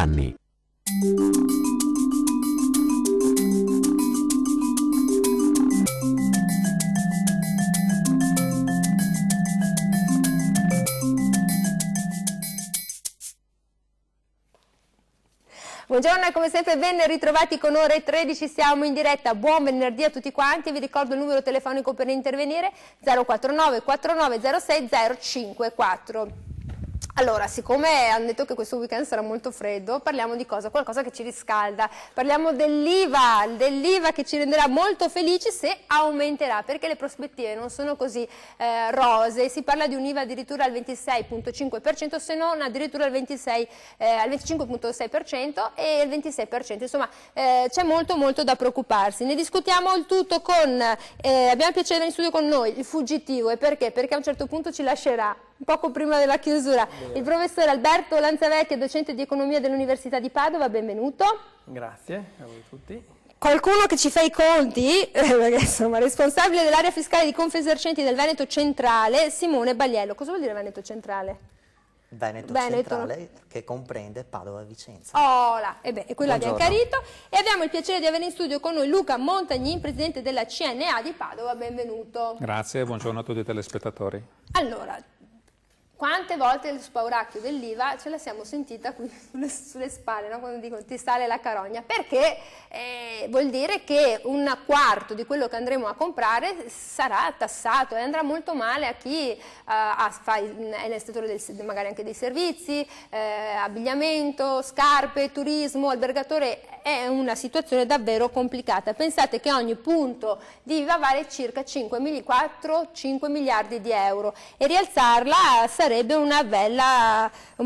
anni. Buongiorno e come sempre ben ritrovati con ore 13, siamo in diretta, buon venerdì a tutti quanti, vi ricordo il numero telefonico per intervenire 049 4906 054. Allora, siccome hanno detto che questo weekend sarà molto freddo, parliamo di cosa? Qualcosa che ci riscalda, parliamo dell'IVA che ci renderà molto felici se aumenterà, perché le prospettive non sono così rosee, si parla di un'IVA addirittura al 26,5%, se non addirittura al 25,6% e il 26%, insomma c'è molto da preoccuparsi. Ne discutiamo il tutto con, abbiamo il piacere di avere in studio con noi il fuggitivo, e perché? Perché a un certo punto ci lascerà, poco prima della chiusura, il professor Alberto Lanzavecchia, docente di economia dell'Università di Padova, benvenuto. Grazie a voi tutti. Qualcuno che ci fa i conti, perché insomma, responsabile dell'area fiscale di Confesercenti del Veneto Centrale, Simone Bagliello. Cosa vuol dire Veneto Centrale? Veneto Centrale, che comprende Padova e Vicenza. Oh là, e quello abbiamo chiarito. E abbiamo il piacere di avere in studio con noi Luca Montagnin, presidente della CNA di Padova, benvenuto. Grazie, buongiorno a tutti i telespettatori. Allora, quante volte il spauracchio dell'IVA ce la siamo sentita qui sulle spalle, no? Quando dicono ti sale la carogna, perché vuol dire che un quarto di quello che andremo a comprare sarà tassato e andrà molto male a chi è nel settore magari anche dei servizi, abbigliamento, scarpe, turismo, albergatore. È una situazione davvero complicata. Pensate che ogni punto di IVA vale circa 5 miliardi di euro e rialzarla sarebbe un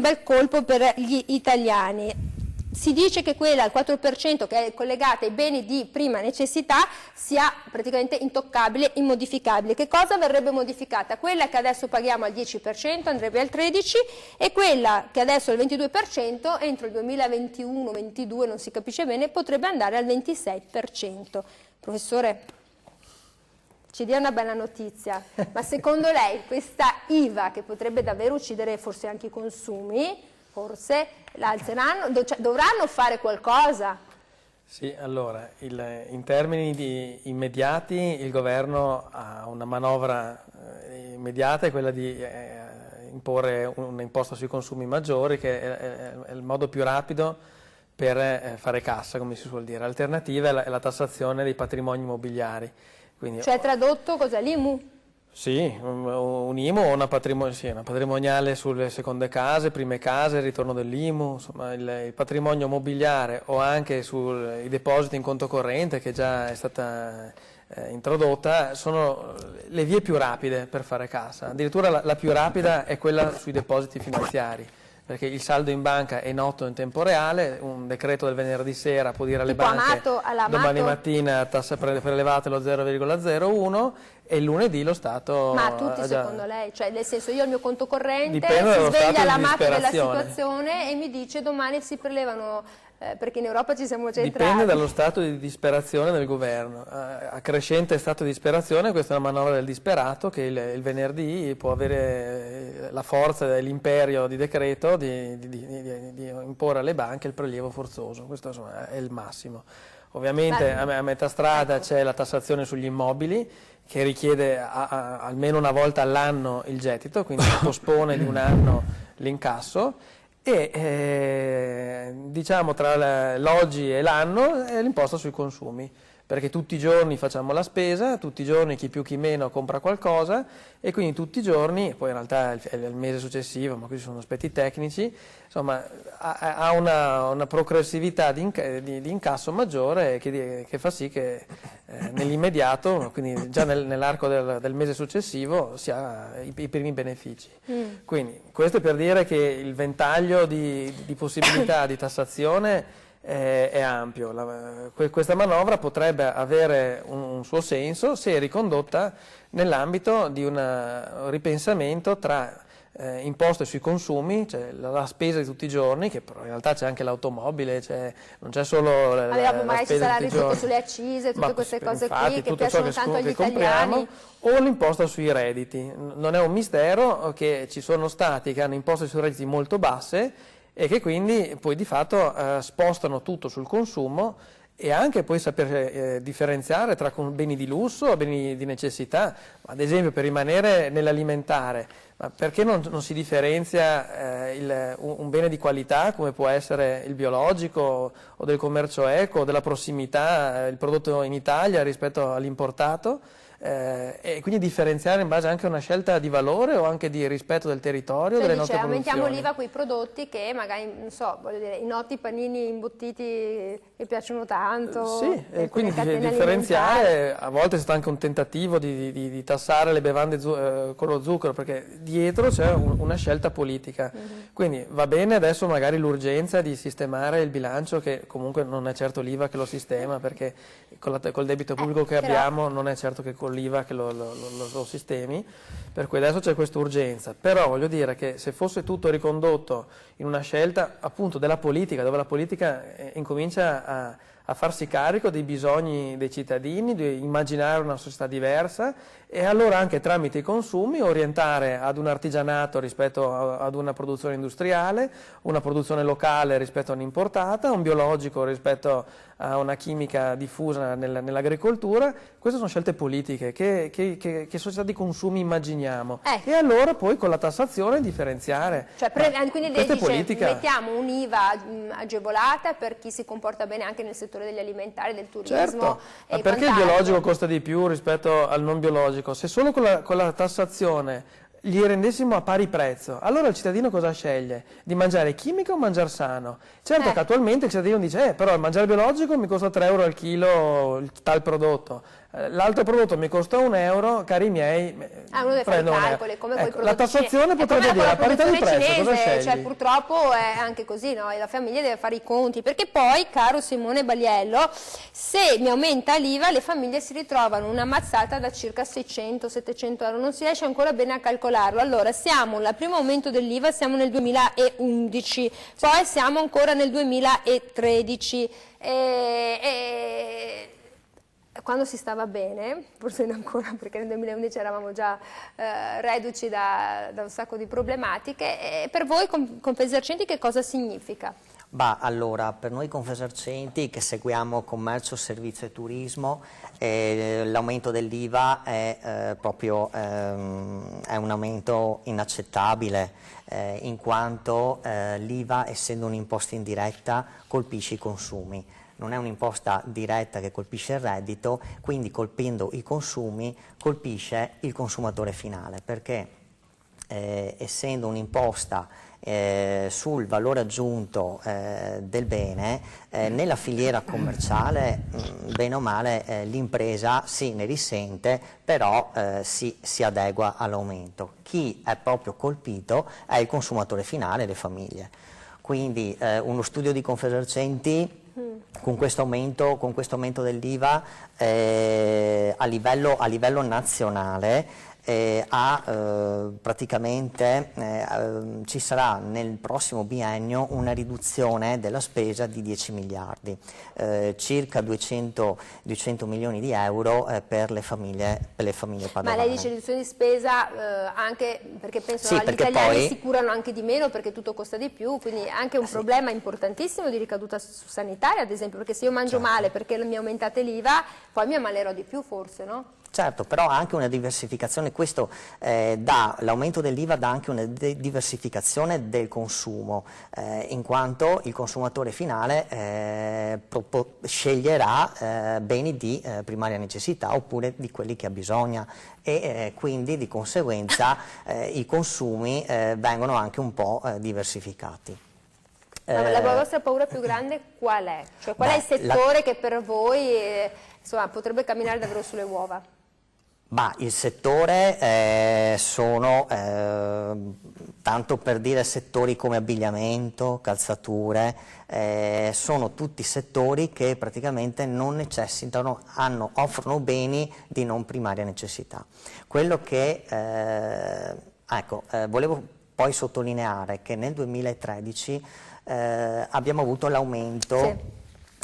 bel colpo per gli italiani. Si dice che quella al 4% che è collegata ai beni di prima necessità sia praticamente intoccabile, immodificabile. Che cosa verrebbe modificata? Quella che adesso paghiamo al 10% andrebbe al 13% e quella che adesso è al 22% entro il 2021-22, non si capisce bene, potrebbe andare al 26%. Professore, ci dia una bella notizia, ma secondo lei questa IVA che potrebbe davvero uccidere forse anche i consumi, forse l'alzeranno, cioè, dovranno fare qualcosa? Sì, allora, in termini immediati il governo ha una manovra immediata, è quella di imporre un'imposta sui consumi maggiori, che è il modo più rapido per fare cassa, come si suol dire. L'alternativa è la tassazione dei patrimoni immobiliari. Quindi, cioè tradotto cos'è l'IMU? Sì, un IMU o una patrimoniale sulle seconde case, prime case, il ritorno dell'IMU, insomma il patrimonio immobiliare o anche sui depositi in conto corrente, che già è stata introdotta, sono le vie più rapide per fare cassa. Addirittura la più rapida è quella sui depositi finanziari, perché il saldo in banca è noto in tempo reale, un decreto del venerdì sera può dire alle banche domani mattina tassa prelevate lo 0,01 e il lunedì lo Stato... Ma tutti secondo lei? Cioè nel senso, io ho il mio conto corrente, si sveglia l'amato della situazione e mi dice domani si prelevano... perché in Europa ci siamo centrati. Dipende dallo stato di disperazione del governo. A crescente stato di disperazione, questa è una manovra del disperato che il venerdì può avere la forza e l'imperio di decreto di imporre alle banche il prelievo forzoso. Questo insomma, è il massimo. Ovviamente a metà strada c'è la tassazione sugli immobili, che richiede almeno una volta all'anno il gettito, quindi pospone di un anno l'incasso. E diciamo tra l'oggi e l'anno è l'imposta sui consumi, perché tutti i giorni facciamo la spesa, tutti i giorni chi più chi meno compra qualcosa e quindi tutti i giorni, poi in realtà è il mese successivo, ma qui ci sono aspetti tecnici, insomma ha una progressività di incasso maggiore che fa sì che nell'immediato, quindi già nell'arco del mese successivo, si ha i primi benefici. Quindi questo è per dire che il ventaglio di possibilità di tassazione è ampio. Questa manovra potrebbe avere un suo senso se ricondotta nell'ambito di un ripensamento tra imposte sui consumi, cioè la spesa di tutti i giorni, che però in realtà c'è anche l'automobile, non c'è solo la magari ci sarà il ritocco sulle accise, tutte queste cose qui che piacciono tanto agli italiani. O l'imposta sui redditi. Non è un mistero che ci sono stati che hanno imposte sui redditi molto basse e che quindi poi di fatto spostano tutto sul consumo e anche poi saper differenziare tra beni di lusso e beni di necessità. Ad esempio, per rimanere nell'alimentare, ma perché non si differenzia un bene di qualità come può essere il biologico o del commercio eco o della prossimità, il prodotto in Italia rispetto all'importato? E quindi differenziare in base anche a una scelta di valore o anche di rispetto del territorio, cioè delle nostre aumentiamo produzioni. l'IVA quei prodotti che magari, non so, voglio dire, i noti panini imbottiti che piacciono tanto. Sì, e quindi differenziare, a volte è stato anche un tentativo di tassare le bevande con lo zucchero, perché dietro c'è una scelta politica. Quindi va bene adesso magari l'urgenza di sistemare il bilancio, che comunque non è certo l'IVA che lo sistema, perché col debito pubblico che abbiamo non è certo che con l'IVA che lo sistemi, per cui adesso c'è questa urgenza. Però voglio dire che se fosse tutto ricondotto in una scelta appunto della politica, dove la politica incomincia a farsi carico dei bisogni dei cittadini, di immaginare una società diversa e allora anche tramite i consumi orientare ad un artigianato rispetto ad una produzione industriale, una produzione locale rispetto a un'importata, un biologico rispetto a una chimica diffusa nell'agricoltura. Queste sono scelte politiche, che società di consumi immaginiamo e allora poi con la tassazione differenziare. Cioè, quindi lei dice mettiamo un'IVA agevolata per chi si comporta bene anche nel settore degli alimentari, del turismo. Certo, ma perché il biologico costa di più rispetto al non biologico? Se solo con la tassazione gli rendessimo a pari prezzo, allora il cittadino cosa sceglie? Di mangiare chimico o mangiare sano? Certo che attualmente il cittadino dice però il mangiare biologico mi costa 3 euro al chilo tal prodotto, l'altro prodotto mi costa 1 euro, cari miei, uno deve fare i calcoli, come ecco, la tassazione potrebbe dire a parità di prezzo cosa scegli? Cioè, purtroppo è anche così, no? La famiglia deve fare i conti, perché poi, caro Simone Baliello, se mi aumenta l'IVA le famiglie si ritrovano una mazzata da circa 600-700 euro, non si riesce ancora bene a calcolarlo. Allora, al primo aumento dell'IVA siamo nel 2011, poi siamo ancora nel 2013 quando si stava bene, forse non ancora perché nel 2011 eravamo già reduci da un sacco di problematiche, per voi Confesercenti che cosa significa? Allora, per noi Confesercenti che seguiamo commercio, servizio e turismo, l'aumento dell'IVA è proprio è un aumento inaccettabile, in quanto l'IVA, essendo un'imposta indiretta, colpisce i consumi. Non è un'imposta diretta che colpisce il reddito, quindi colpendo i consumi colpisce il consumatore finale, perché essendo un'imposta sul valore aggiunto del bene, nella filiera commerciale, bene o male, l'impresa sì ne risente, però si adegua all'aumento. Chi è proprio colpito è il consumatore finale, le famiglie. Quindi uno studio di Confesercenti con questo aumento dell'IVA a livello nazionale praticamente ci sarà nel prossimo biennio una riduzione della spesa di 10 miliardi, circa 200 milioni di euro per le famiglie padovane. Ma lei dice riduzione di spesa anche perché penso sì, gli italiani si curano anche di meno perché tutto costa di più, quindi anche un problema importantissimo di ricaduta sanitaria, ad esempio, perché se io mangio male perché mi aumentate l'IVA, poi mi ammalerò di più forse, no? Certo, però anche una diversificazione, l'aumento dell'IVA dà anche una diversificazione del consumo, in quanto il consumatore finale sceglierà beni di primaria necessità oppure di quelli che ha bisogno e quindi di conseguenza i consumi vengono anche un po' diversificati. La vostra paura più grande qual è? Cioè, qual è il settore che per voi insomma, potrebbe camminare davvero sulle uova? Il settore sono, tanto per dire, settori come abbigliamento, calzature, sono tutti settori che praticamente non necessitano, offrono beni di non primaria necessità. Quello che, volevo poi sottolineare che nel 2013 abbiamo avuto l'aumento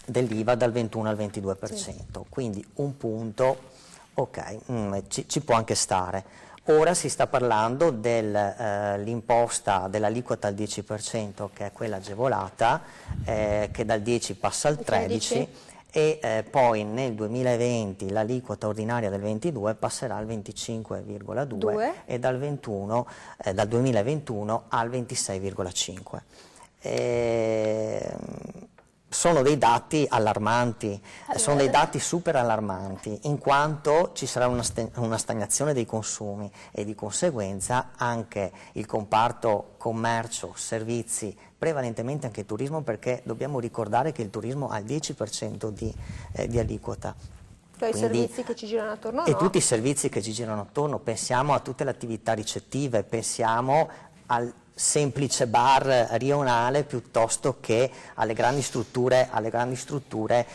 dell'IVA dal 21 al 22%, quindi un punto. Ok, ci può anche stare. Ora si sta parlando dell'imposta dell'aliquota al 10%, che è quella agevolata, che dal 10 passa al 13, e poi nel 2020 l'aliquota ordinaria del 22 passerà al 25,2 e dal 2021 al 26,5. Sono dei dati allarmanti, sono dei dati super allarmanti, in quanto ci sarà una stagnazione dei consumi e di conseguenza anche il comparto commercio, servizi, prevalentemente anche turismo, perché dobbiamo ricordare che il turismo ha il 10% di aliquota. Cioè i servizi che ci girano attorno? E tutti i servizi che ci girano attorno, pensiamo a tutte le attività ricettive, pensiamo al semplice bar rionale piuttosto che alle grandi strutture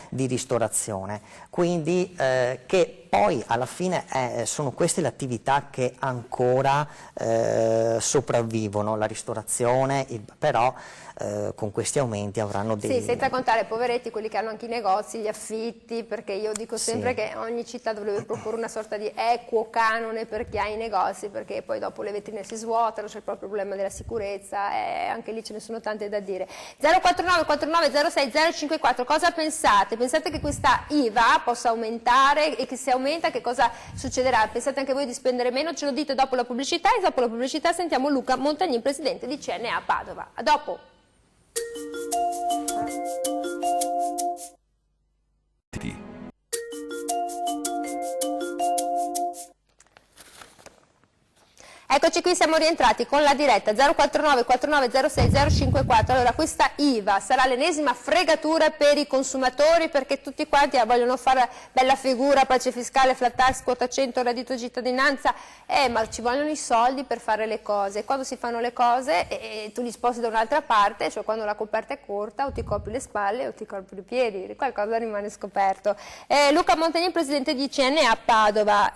di ristorazione. Quindi che poi alla fine sono queste le attività che ancora sopravvivono, la ristorazione, però con questi aumenti avranno dei... Sì, senza contare poveretti, quelli che hanno anche i negozi, gli affitti, perché io dico sempre che ogni città dovrebbe proporre una sorta di equo canone per chi ha i negozi, perché poi dopo le vetrine si svuotano, c'è proprio il problema della sicurezza, e anche lì ce ne sono tante da dire. 049 49 06 054, cosa pensate? Pensate che questa IVA possa aumentare, e che se aumenta che cosa succederà? Pensate anche voi di spendere meno? Ce lo dite dopo la pubblicità, e dopo la pubblicità sentiamo Luca Montagnin, presidente di CNA Padova. A dopo! Eccoci qui, siamo rientrati con la diretta 049 49 06 054. Allora, questa IVA sarà l'ennesima fregatura per i consumatori, perché tutti quanti vogliono fare bella figura, pace fiscale, flat tax, quota 100, reddito cittadinanza, ma ci vogliono i soldi per fare le cose. Quando si fanno le cose e tu li sposti da un'altra parte, cioè quando la coperta è corta, o ti copri le spalle o ti copri i piedi, qualcosa rimane scoperto. Luca Montagnin, presidente di CNA Padova.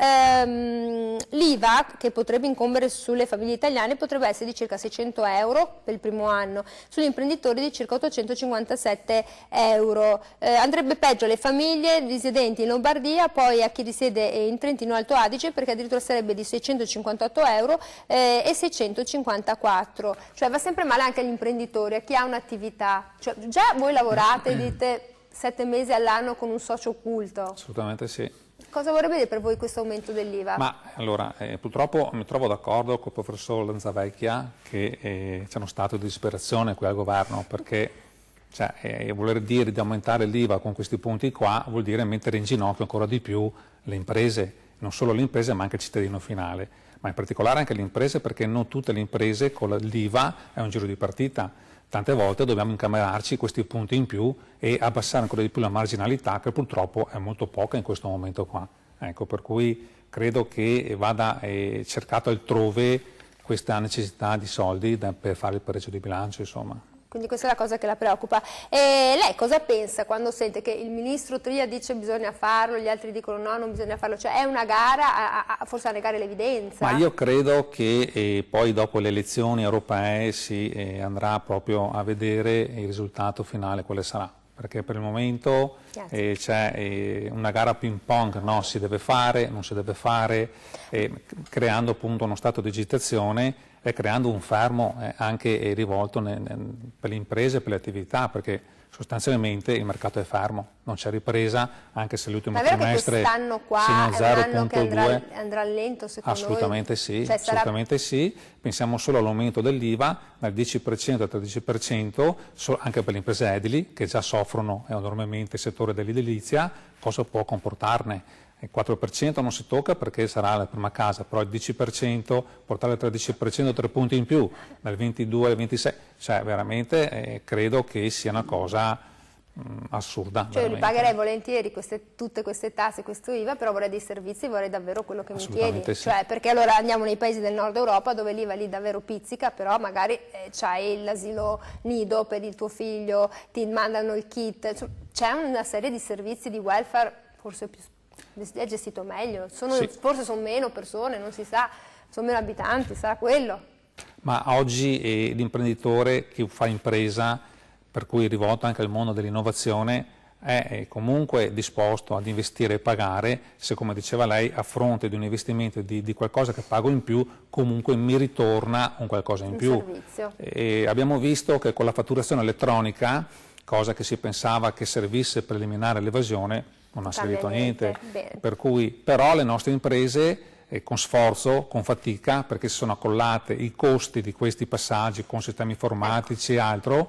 L'IVA che potrebbe incombere sulle famiglie italiane potrebbe essere di circa 600 euro per il primo anno, sugli imprenditori di circa 857 euro. Andrebbe peggio alle famiglie residenti in Lombardia, poi a chi risiede in Trentino Alto Adige, perché addirittura sarebbe di 658 euro e 654. Cioè va sempre male anche agli imprenditori, a chi ha un'attività. Cioè, già voi lavorate, dite 7 mesi all'anno con un socio occulto. Assolutamente sì. Cosa vorrebbe dire per voi questo aumento dell'IVA? Ma allora, purtroppo mi trovo d'accordo con il professor Lanzavecchia che c'è uno stato di disperazione qui al governo, perché voler dire di aumentare l'IVA con questi punti qua vuol dire mettere in ginocchio ancora di più le imprese, non solo le imprese ma anche il cittadino finale, ma in particolare anche le imprese, perché non tutte le imprese con l'IVA è un giro di partita. Tante volte dobbiamo incamerarci questi punti in più e abbassare ancora di più la marginalità, che purtroppo è molto poca in questo momento qua. Ecco, per cui credo che vada cercato altrove questa necessità di soldi per fare il pareggio di bilancio, insomma. Quindi questa è la cosa che la preoccupa. E lei cosa pensa quando sente che il ministro Tria dice bisogna farlo, gli altri dicono no, non bisogna farlo? Cioè è una gara forse a negare l'evidenza? Ma io credo che poi dopo le elezioni europee si andrà proprio a vedere il risultato finale quale sarà. Perché per il momento c'è una gara ping pong, no, si deve fare, non si deve fare, creando appunto uno stato di agitazione e creando un fermo anche rivolto per le imprese e per le attività, perché sostanzialmente il mercato è fermo, non c'è ripresa, anche se l'ultimo trimestre quest'anno qua è un anno che andrà lento, secondo assolutamente voi? Sì, cioè assolutamente sì. Pensiamo solo all'aumento dell'IVA dal 10% al 13%, anche per le imprese edili che già soffrono enormemente il settore dell'edilizia. Cosa può comportarne? Il 4% non si tocca perché sarà la prima casa, però il 10%, portare al 13% 3 punti in più, dal 22 al 26, cioè veramente credo che sia una cosa assurda. Cioè io li pagherei volentieri tutte queste tasse, questo IVA, però vorrei dei servizi, vorrei davvero quello che mi chiedi. Sì. Cioè, perché allora andiamo nei paesi del nord Europa dove l'IVA lì davvero pizzica, però magari c'hai l'asilo nido per il tuo figlio, ti mandano il kit, c'è una serie di servizi di welfare forse più è gestito meglio, forse sono meno persone, non si sa, sono meno abitanti, sarà quello. Ma oggi l'imprenditore che fa impresa, per cui è rivolto anche al mondo dell'innovazione, è comunque disposto ad investire e pagare se, come diceva lei, a fronte di un investimento di qualcosa che pago in più, comunque mi ritorna un qualcosa in più. Servizio. E abbiamo visto che con la fatturazione elettronica, cosa che si pensava che servisse per eliminare l'evasione, non ha servito a niente. Per cui, però le nostre imprese, con sforzo, con fatica, perché si sono accollate i costi di questi passaggi con sistemi informatici e altro,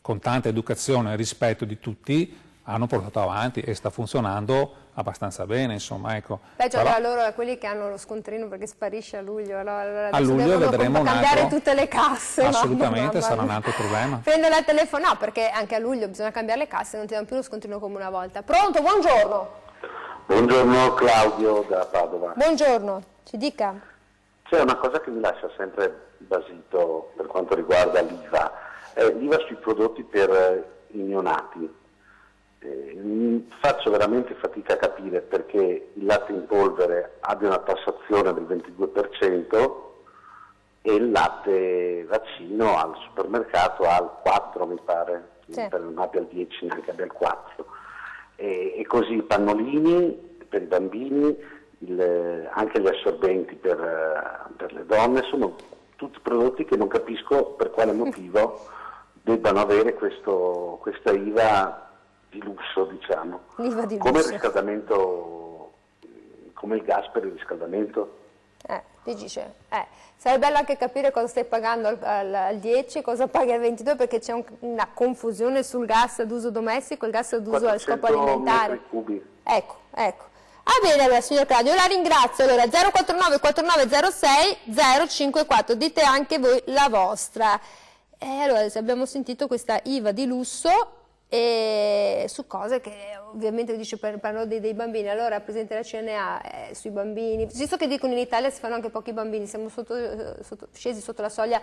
con tanta educazione e rispetto di tutti, hanno portato avanti e sta funzionando abbastanza bene, insomma, ecco. Beh, cioè, però, loro quelli che hanno lo scontrino perché sparisce a luglio, allora a luglio vedremo cambiare tutte le casse. Assolutamente, sarà un altro problema. Prendo la telefonata, no, perché anche a luglio bisogna cambiare le casse, non ti danno più lo scontrino come una volta. Pronto, buongiorno. Buongiorno, Claudio da Padova. Buongiorno, ci dica. C'è una cosa che mi lascia sempre basito per quanto riguarda l'IVA, l'IVA sui prodotti per i neonati. Faccio veramente fatica a capire perché il latte in polvere abbia una tassazione del 22% e il latte vaccino al supermercato al 4%, mi pare, sì. Non abbia il 10%, neanche abbia il 4%. E così i pannolini per i bambini, anche gli assorbenti per le donne, sono tutti prodotti che non capisco per quale motivo debbano avere questa IVA di lusso, diciamo. L'IVA di come lusso. il riscaldamento, come il gas per il riscaldamento. Dice, sarebbe bello anche capire cosa stai pagando al 10, cosa paghi al 22, perché c'è una confusione sul gas ad uso domestico e il gas ad uso al scopo alimentare. Metri cubi. Ecco. Ah, bene, allora, signor Claudio, io la ringrazio. Allora, 049 4906 054, dite anche voi la vostra. Allora, abbiamo sentito questa IVA di lusso su cose che ovviamente dice parlo dei bambini. Allora, Presidente della CNA, sui bambini, visto che dicono in Italia si fanno anche pochi bambini, siamo scesi sotto la soglia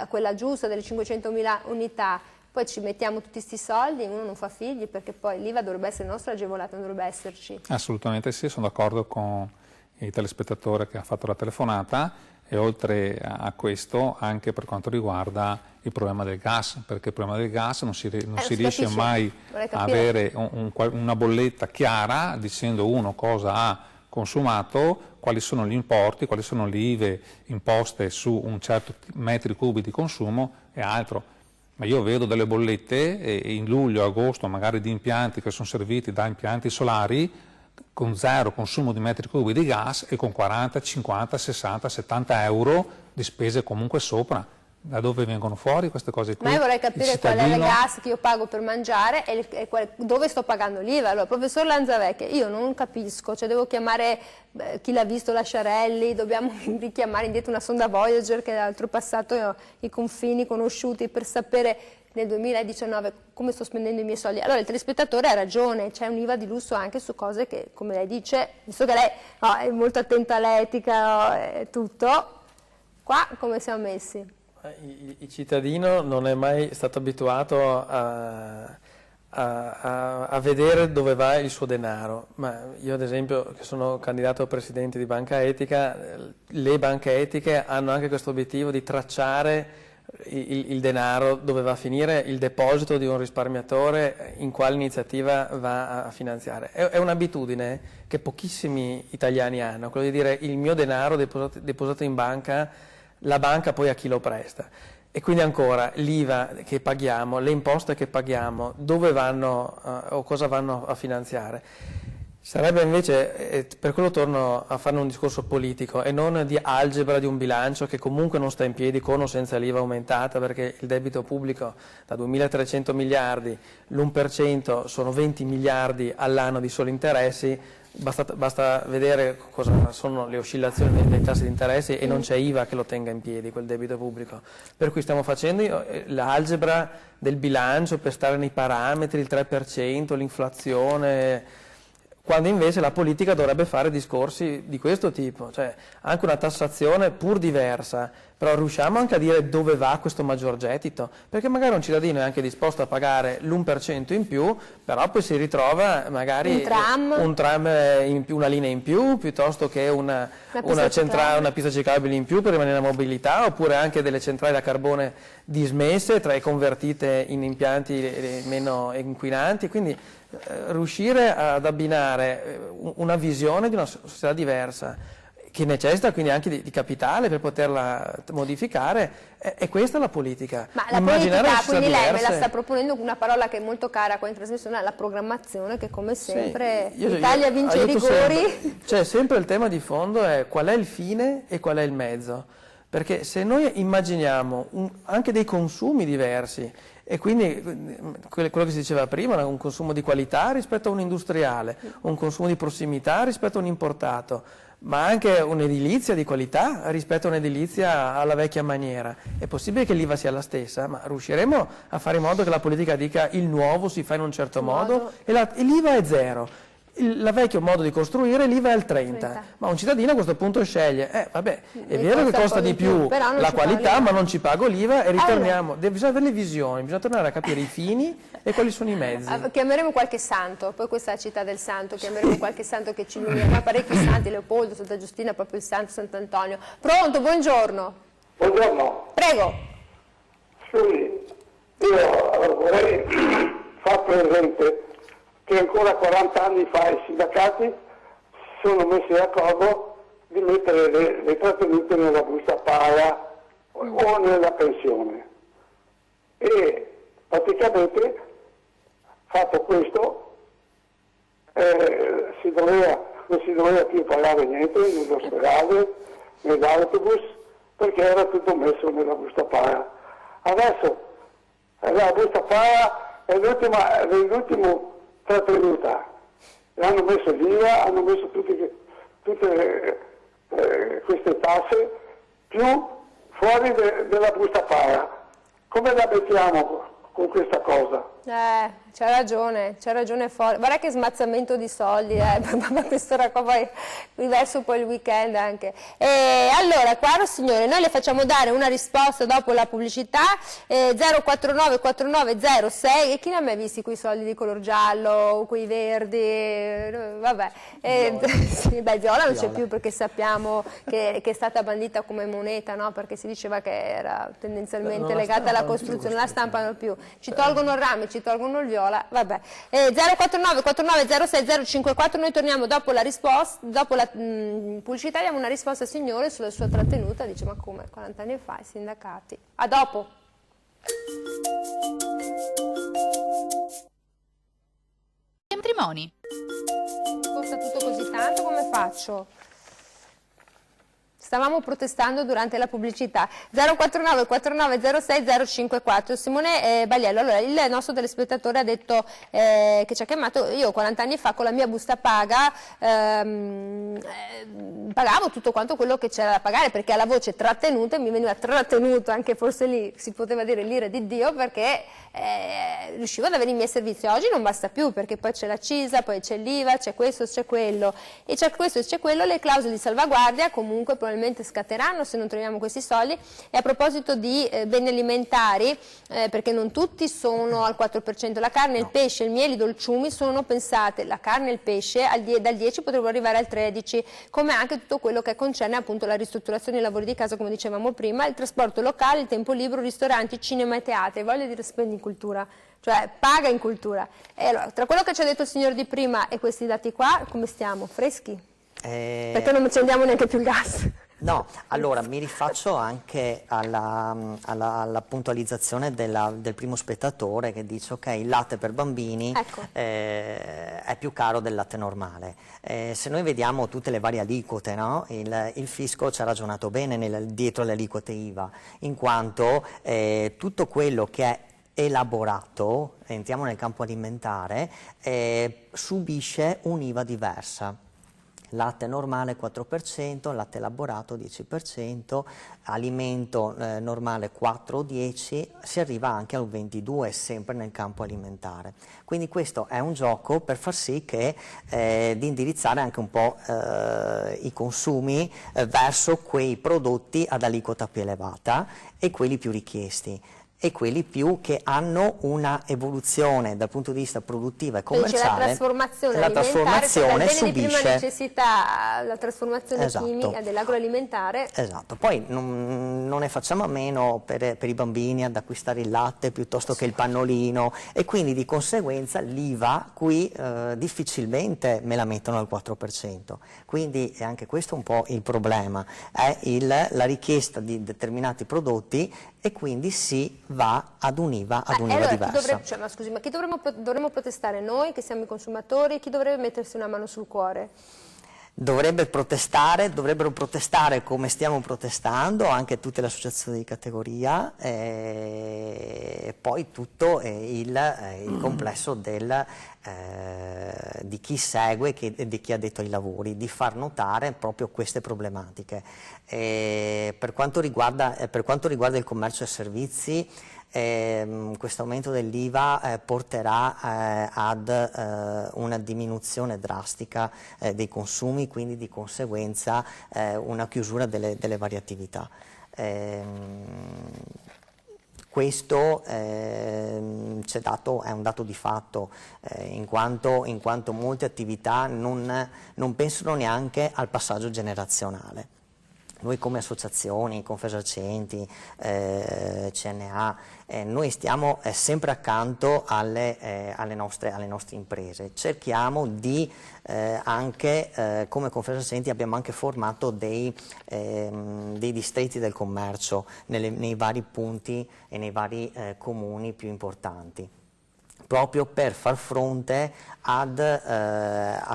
quella giusta delle 500.000 unità, poi ci mettiamo tutti questi soldi, uno non fa figli perché poi l'IVA dovrebbe essere nostra agevolata, non dovrebbe esserci. Assolutamente sì, sono d'accordo con il telespettatore che ha fatto la telefonata e oltre a questo anche per quanto riguarda il problema del gas, perché il problema del gas non si riesce mai a avere una bolletta chiara dicendo uno cosa ha consumato, quali sono gli importi, quali sono le IVE imposte su un certo metri cubi di consumo e altro. Ma io vedo delle bollette in luglio, agosto, magari di impianti che sono serviti da impianti solari con zero consumo di metri cubi di gas e con 40, 50, 60, 70 euro di spese comunque sopra. Da dove vengono fuori queste cose qui? Ma io vorrei capire qual è il gas che io pago per mangiare e dove sto pagando l'IVA. Allora, professor Lanzavecchia, io non capisco, cioè devo chiamare chi l'ha visto, Lasciarelli, dobbiamo richiamare indietro una sonda Voyager che ha oltrepassato i confini conosciuti per sapere nel 2019 come sto spendendo i miei soldi. Allora il telespettatore ha ragione, c'è un IVA di lusso anche su cose che, come lei dice, visto che lei è molto attenta all'etica e tutto, qua come siamo messi? Il cittadino non è mai stato abituato a vedere dove va il suo denaro, ma io ad esempio che sono candidato a presidente di banca etica, le banche etiche hanno anche questo obiettivo di tracciare il denaro dove va a finire, il deposito di un risparmiatore, in quale iniziativa va a finanziare. È un'abitudine che pochissimi italiani hanno, quello di dire il mio denaro depositato in banca, la banca poi a chi lo presta. E quindi ancora l'IVA che paghiamo, le imposte che paghiamo, dove vanno o cosa vanno a finanziare? Sarebbe invece, per quello torno a fare un discorso politico e non di algebra di un bilancio che comunque non sta in piedi con o senza l'IVA aumentata, perché il debito pubblico da 2.300 miliardi, l'1% sono 20 miliardi all'anno di soli interessi. Basta vedere cosa sono le oscillazioni dei tassi di interessi e non c'è IVA che lo tenga in piedi quel debito pubblico. Per cui stiamo facendo l'algebra del bilancio per stare nei parametri, il 3%, l'inflazione, quando invece la politica dovrebbe fare discorsi di questo tipo, cioè anche una tassazione pur diversa, però riusciamo anche a dire dove va questo maggior gettito, perché magari un cittadino è anche disposto a pagare l'1% in più, però poi si ritrova magari un tram in più, una linea in più, piuttosto che una pista ciclabile in più per rimanere in mobilità, oppure anche delle centrali a carbone dismesse e convertite in impianti meno inquinanti, quindi riuscire ad abbinare una visione di una società diversa, che necessita quindi anche di capitale per poterla modificare, e questa è la politica. Ma la politica, quindi lei me la sta proponendo con una parola che è molto cara qua in trasmissione, la programmazione, che come sempre l'Italia vince i rigori. C'è sempre il tema di fondo, è qual è il fine e qual è il mezzo, perché se noi immaginiamo anche dei consumi diversi, e quindi quello che si diceva prima, un consumo di qualità rispetto a un industriale, un consumo di prossimità rispetto a un importato, ma anche un'edilizia di qualità rispetto a un'edilizia alla vecchia maniera. È possibile che l'IVA sia la stessa, ma riusciremo a fare in modo che la politica dica il nuovo si fa in un certo modo e l'IVA è zero. Il vecchio modo di costruire, l'IVA è al 30, ma un cittadino a questo punto sceglie, vabbè, è vero che costa di più la qualità, ma non ci pago l'IVA, e ritorniamo, bisogna avere le visioni, bisogna tornare a capire i fini e quali sono i mezzi. Chiameremo qualche santo, poi questa è la città del santo, chiameremo qualche santo che ci illumina, parecchi santi, Leopoldo, Santa Giustina, proprio il santo Sant'Antonio. Pronto, buongiorno. Buongiorno. Prego. Scusi, io vorrei far presente che ancora 40 anni fa i sindacati si sono messi d'accordo di mettere le trattenute nella busta paga o nella pensione, e praticamente fatto questo non si doveva più pagare niente nell'ospedale, nell'autobus, perché era tutto messo nella busta paga. Adesso la busta paga è l'ultimo trattenuta, hanno messo l'IVA, hanno messo tutte queste tasse più fuori della busta paga. Come la mettiamo con questa cosa? C'ha ragione guarda che smazzamento di soldi, ma questo era qua poi verso poi il weekend anche. Allora, caro signore, noi le facciamo dare una risposta dopo la pubblicità, 049 4906, e chi ne ha mai visti quei soldi di color giallo, quei verdi, vabbè, sì, viola non c'è più, perché sappiamo che è stata bandita come moneta, no? Perché si diceva che era tendenzialmente legata alla costruzione, non la stampano più, ci tolgono il rame, ci tolgono il viola, vabbè. 049 4906 054, noi torniamo dopo la risposta, dopo la pubblicità, diamo una risposta al signore sulla sua trattenuta, dice ma come 40 anni fa i sindacati. A dopo. Matrimoni. Costa tutto così tanto, come faccio? Stavamo protestando durante la pubblicità. 049 4906 054. Simone Bagliello, allora il nostro telespettatore ha detto che ci ha chiamato, io 40 anni fa con la mia busta paga pagavo tutto quanto quello che c'era da pagare, perché alla voce trattenuta mi veniva trattenuto, anche forse lì si poteva dire l'ira di Dio, perché riuscivo ad avere i miei servizi. Oggi non basta più, perché poi c'è la CISA, poi c'è l'IVA, c'è questo, c'è quello, e c'è questo e c'è quello, le clausole di salvaguardia comunque probabilmente scatteranno se non troviamo questi soldi. E a proposito di beni alimentari, perché non tutti sono al 4%, la carne, il pesce, il miele, i dolciumi sono pensate, la carne e il pesce dal 10 potrebbero arrivare al 13, come anche tutto quello che concerne appunto la ristrutturazione, i lavori di casa, come dicevamo prima, il trasporto locale, il tempo libero, ristoranti, cinema e teatri. Voglio dire spendi in cultura, cioè paga in cultura. E allora, tra quello che ci ha detto il signor di prima e questi dati qua, come stiamo? Freschi? Perché non ci andiamo neanche più il gas. No, allora mi rifaccio anche alla puntualizzazione del primo spettatore che dice ok, il latte per bambini è più caro del latte normale. Se noi vediamo tutte le varie aliquote, no? Il fisco ci ha ragionato bene dietro le aliquote IVA, in quanto tutto quello che è elaborato, entriamo nel campo alimentare, subisce un'IVA diversa. latte normale 4%, latte elaborato 10%, alimento normale 4 o 10, si arriva anche al 22 sempre nel campo alimentare. Quindi questo è un gioco per far sì che di indirizzare anche un po' i consumi verso quei prodotti ad aliquota più elevata e quelli più richiesti, e quelli più che hanno una evoluzione dal punto di vista produttivo e commerciale. C'è la trasformazione alimentare, cioè dal bene subisce di prima necessità, la trasformazione chimica dell'agroalimentare. Esatto, poi non ne facciamo a meno per i bambini ad acquistare il latte piuttosto che il pannolino, e quindi di conseguenza l'IVA qui difficilmente me la mettono al 4%, quindi è anche questo un po' il problema, è la richiesta di determinati prodotti, e quindi si va ad un'IVA Allora, diversa. ma scusi, ma chi dovremmo protestare? Noi che siamo i consumatori? Chi dovrebbe mettersi una mano sul cuore? Dovrebbero protestare come stiamo protestando anche tutte le associazioni di categoria, e poi tutto il complesso di chi segue e di chi ha detto ai lavori, di far notare proprio queste problematiche. Per quanto riguarda il commercio e servizi, questo aumento dell'IVA porterà ad una diminuzione drastica dei consumi, quindi di conseguenza una chiusura delle varie attività. Questo è un dato di fatto, in quanto molte attività non pensano neanche al passaggio generazionale. Noi come associazioni, Confesercenti, CNA, noi stiamo sempre accanto alle nostre imprese. Cerchiamo di anche, come Confesercenti abbiamo anche formato dei distretti del commercio nei vari punti e nei vari comuni più importanti, proprio per far fronte a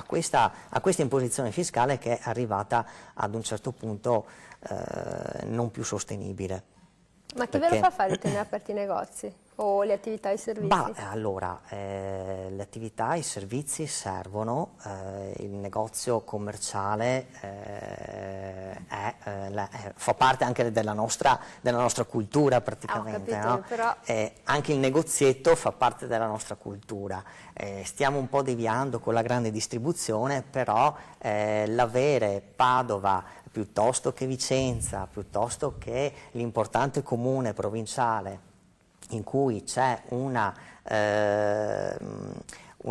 questa imposizione fiscale che è arrivata ad un certo punto non più sostenibile. Ma chi ve lo fa fare tenere aperti i negozi o le attività e i servizi? Allora, le attività e i servizi servono, il negozio commerciale fa parte anche della nostra cultura praticamente, no? Però... anche il negozietto fa parte della nostra cultura. Stiamo un po' deviando con la grande distribuzione, però l'avere Padova piuttosto che Vicenza, piuttosto che l'importante comune provinciale in cui c'è una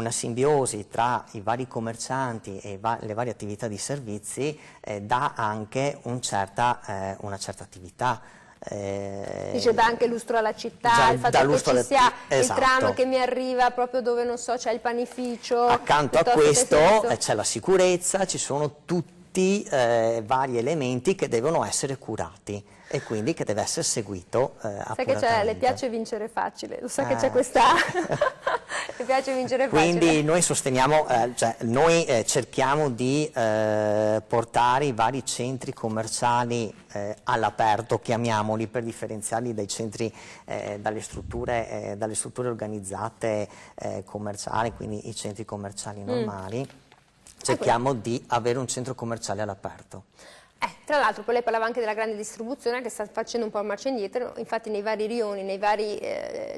simbiosi tra i vari commercianti e le varie attività di servizi, dà anche una certa attività. Dice, dà anche lustro alla città, il fatto che ci sia il tram che mi arriva proprio dove, non so, c'è il panificio. Accanto a questo c'è la sicurezza, ci sono tutti vari elementi che devono essere curati e quindi che deve essere seguito accuratamente. Sai che le piace vincere facile, lo sa che c'è questa... le piace vincere facile. Quindi noi sosteniamo, noi cerchiamo di portare i vari centri commerciali all'aperto, chiamiamoli, per differenziarli dai centri, dalle strutture organizzate commerciali, quindi i centri commerciali normali. Cerchiamo di avere un centro commerciale all'aperto. Tra l'altro poi lei parlava anche della grande distribuzione che sta facendo un po' marcia indietro, infatti nei vari rioni, nei vari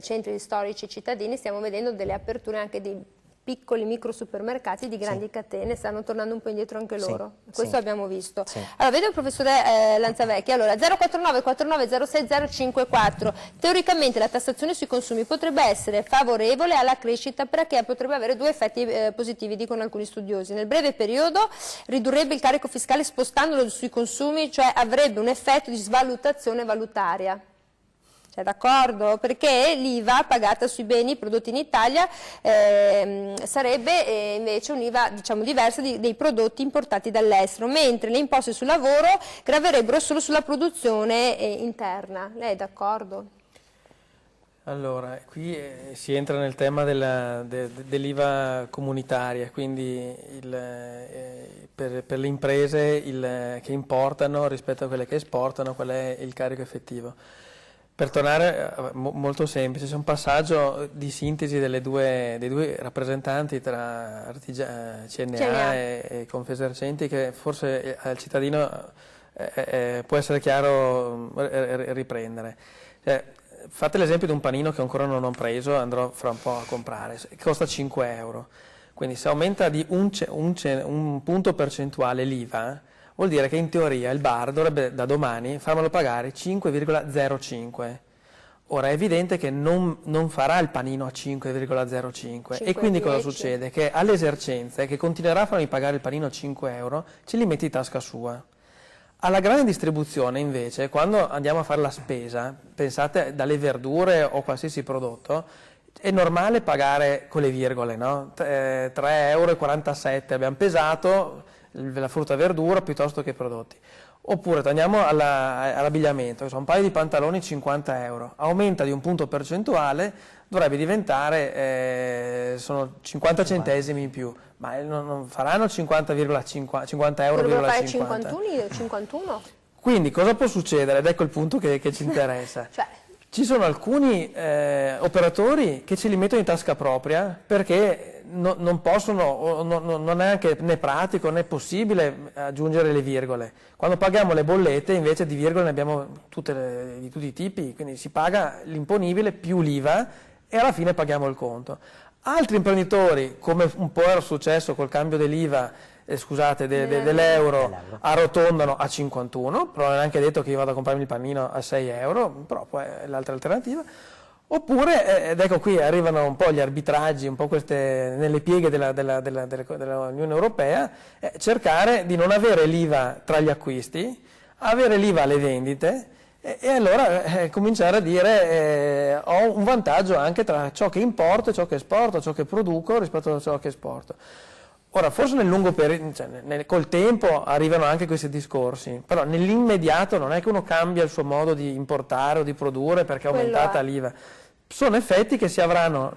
centri storici cittadini stiamo vedendo delle aperture anche di piccoli micro supermercati di grandi catene, stanno tornando un po' indietro anche loro, questo abbiamo visto. Allora vedo il professore Lanzavecchi, allora 049 4906 054, teoricamente la tassazione sui consumi potrebbe essere favorevole alla crescita perché potrebbe avere due effetti positivi, dicono alcuni studiosi. Nel breve periodo ridurrebbe il carico fiscale spostandolo sui consumi, cioè avrebbe un effetto di svalutazione valutaria. Cioè, d'accordo? Perché l'IVA pagata sui beni prodotti in Italia sarebbe invece un'IVA, diciamo, diversa dei prodotti importati dall'estero, mentre le imposte sul lavoro graverebbero solo sulla produzione interna. Lei è d'accordo? Allora, qui si entra nel tema dell'IVA comunitaria, quindi per le imprese che importano rispetto a quelle che esportano, qual è il carico effettivo. Per tornare, molto semplice, c'è un passaggio di sintesi dei due rappresentanti tra CNA e Confesercenti che forse al cittadino può essere chiaro riprendere. Fate l'esempio di un panino che ancora non ho preso, andrò fra un po' a comprare, costa 5 euro. Quindi se aumenta di un punto percentuale l'IVA, vuol dire che in teoria il bar dovrebbe da domani farmelo pagare 5,05. Ora è evidente che non farà il panino a 5,05 e quindi cosa succede? Che alle esercenze, che continuerà a farmi pagare il panino a 5 euro, ce li mette in tasca sua. Alla grande distribuzione invece, quando andiamo a fare la spesa, pensate dalle verdure o qualsiasi prodotto, è normale pagare con le virgole, no? 3,47 euro abbiamo pesato la frutta e verdura piuttosto che i prodotti. Oppure torniamo all'abbigliamento, un paio di pantaloni 50 euro, aumenta di un punto percentuale, dovrebbe diventare sono 50 centesimi in più, ma non faranno 50 euro. Dovrebbero fare 51? Quindi cosa può succedere? Ed ecco il punto che ci interessa. Ci sono alcuni operatori che ce li mettono in tasca propria perché non possono, non è anche né pratico né possibile aggiungere le virgole. Quando paghiamo le bollette invece di virgole ne abbiamo di tutti i tipi, quindi si paga l'imponibile più l'IVA e alla fine paghiamo il conto. Altri imprenditori, come un po' era successo col cambio dell'IVA, dell'euro, arrotondano a 51, però non è neanche detto che io vado a comprarmi il panino a 6 euro, però poi è l'altra alternativa. Oppure, ed ecco qui arrivano un po' gli arbitraggi, un po' nelle pieghe dell'Unione Europea, cercare di non avere l'IVA tra gli acquisti, avere l'IVA alle vendite e allora cominciare a dire ho un vantaggio anche tra ciò che importo e ciò che esporto, ciò che produco rispetto a ciò che esporto. Ora, forse nel lungo periodo, col tempo arrivano anche questi discorsi, però nell'immediato non è che uno cambia il suo modo di importare o di produrre perché è aumentata l'IVA. Sono effetti che si avranno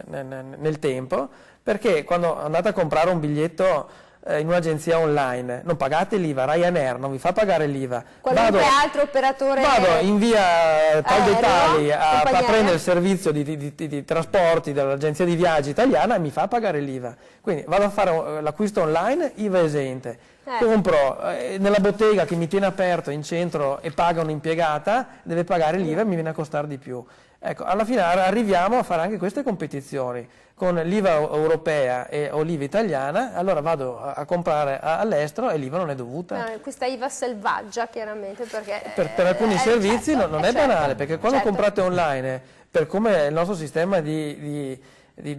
nel tempo, perché quando andate a comprare un biglietto in un'agenzia online, non pagate l'IVA, Ryanair non vi fa pagare l'IVA. Qualunque altro operatore vado in via tal dei tali a prendere il servizio di trasporti dell'agenzia di viaggi italiana e mi fa pagare l'IVA. Quindi vado a fare l'acquisto online, IVA esente. Compro nella bottega che mi tiene aperto in centro e paga un'impiegata, deve pagare l'IVA e mi viene a costare di più. Ecco, alla fine arriviamo a fare anche queste competizioni con l'IVA europea o l'IVA italiana, allora vado a comprare all'estero e l'IVA non è dovuta. Questa IVA selvaggia chiaramente perché... Per alcuni servizi non è banale, perché quando comprate online, per come è il nostro sistema di